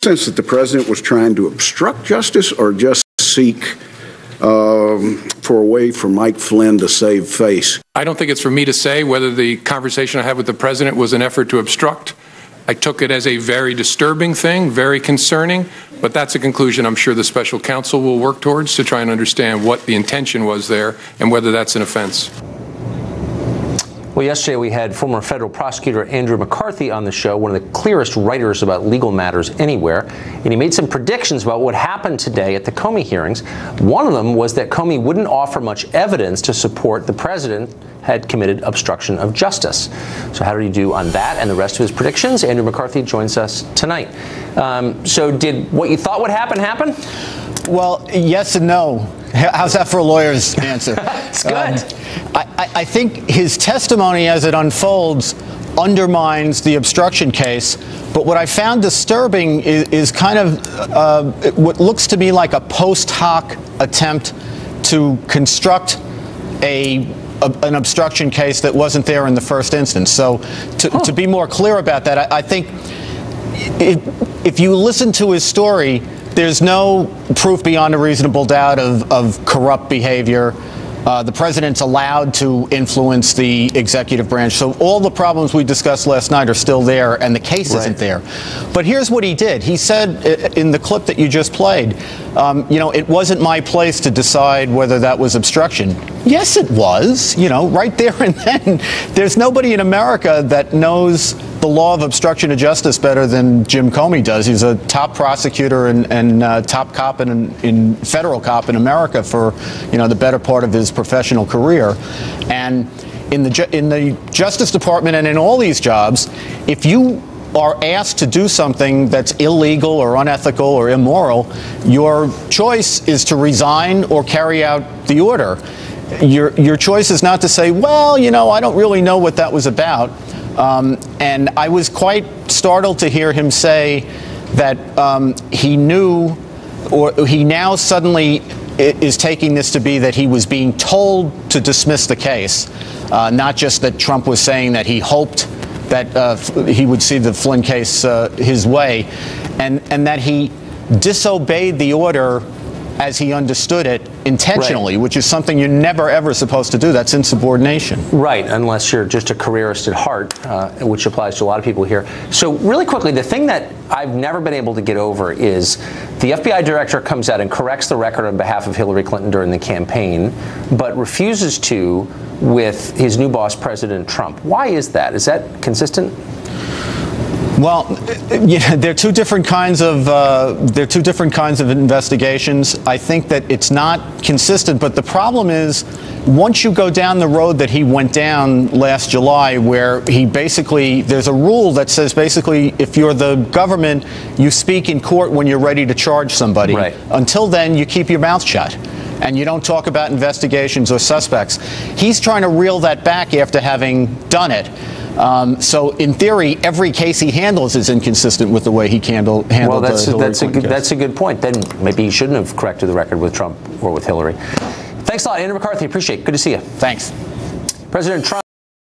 sense that the president was trying to obstruct justice or just seek for a way for Mike Flynn to save face? I don't think it's for me to say whether the conversation I had with the president was an effort to obstruct. I took it as a very disturbing thing, very concerning, but that's a conclusion I'm sure the special counsel will work towards to try and understand what the intention was there and whether that's an offense. Well, yesterday we had former federal prosecutor Andrew McCarthy on the show, one of the clearest writers about legal matters anywhere, and he made some predictions about what happened today at the Comey hearings. One of them was that Comey wouldn't offer much evidence to support the president had committed obstruction of justice. So how did he do on that and the rest of his predictions? Andrew McCarthy joins us tonight. So did what you thought would happen? Well, yes and no. How's that for a lawyer's answer? It's good. I think his testimony as it unfolds undermines the obstruction case. But what I found disturbing is kind of what looks to me like a post hoc attempt to construct an obstruction case that wasn't there in the first instance. So to be more clear about that, I think if you listen to his story, there's no proof beyond a reasonable doubt of corrupt behavior. The president's allowed to influence the executive branch. So all the problems we discussed last night are still there, and the case isn't there. But here's what he did. He said in the clip that you just played, it wasn't my place to decide whether that was obstruction. Yes, it was, right there and then. There's nobody in America that knows the law of obstruction of justice better than Jim Comey does. He's a top prosecutor and top cop in federal cop in America for the better part of his professional career. And in the Justice Department and in all these jobs, if you are asked to do something that's illegal or unethical or immoral, your choice is to resign or carry out the order. Your choice is not to say, well, I don't really know what that was about. And I was quite startled to hear him say that he knew, or he now suddenly is taking this to be that he was being told to dismiss the case, not just that Trump was saying that he hoped that he would see the Flynn case his way, and that he disobeyed the order as he understood it intentionally, which is something you're never, ever supposed to do. That's insubordination. Right, unless you're just a careerist at heart, which applies to a lot of people here. So really quickly, the thing that I've never been able to get over is the FBI director comes out and corrects the record on behalf of Hillary Clinton during the campaign, but refuses to with his new boss, President Trump. Why is that? Is that consistent? Well, there are two different kinds of investigations. I think that it's not consistent, but the problem is, once you go down the road that he went down last July, where there's a rule that says basically if you're the government, you speak in court when you're ready to charge somebody. Right. Until then, you keep your mouth shut. And you don't talk about investigations or suspects. He's trying to reel that back after having done it. So in theory, every case he handles is inconsistent with the way he handled well, the Hillary Clinton case. That's a good point. Then maybe he shouldn't have corrected the record with Trump or with Hillary. Thanks a lot, Andrew McCarthy. Appreciate it. Good to see you. Thanks. President Trump.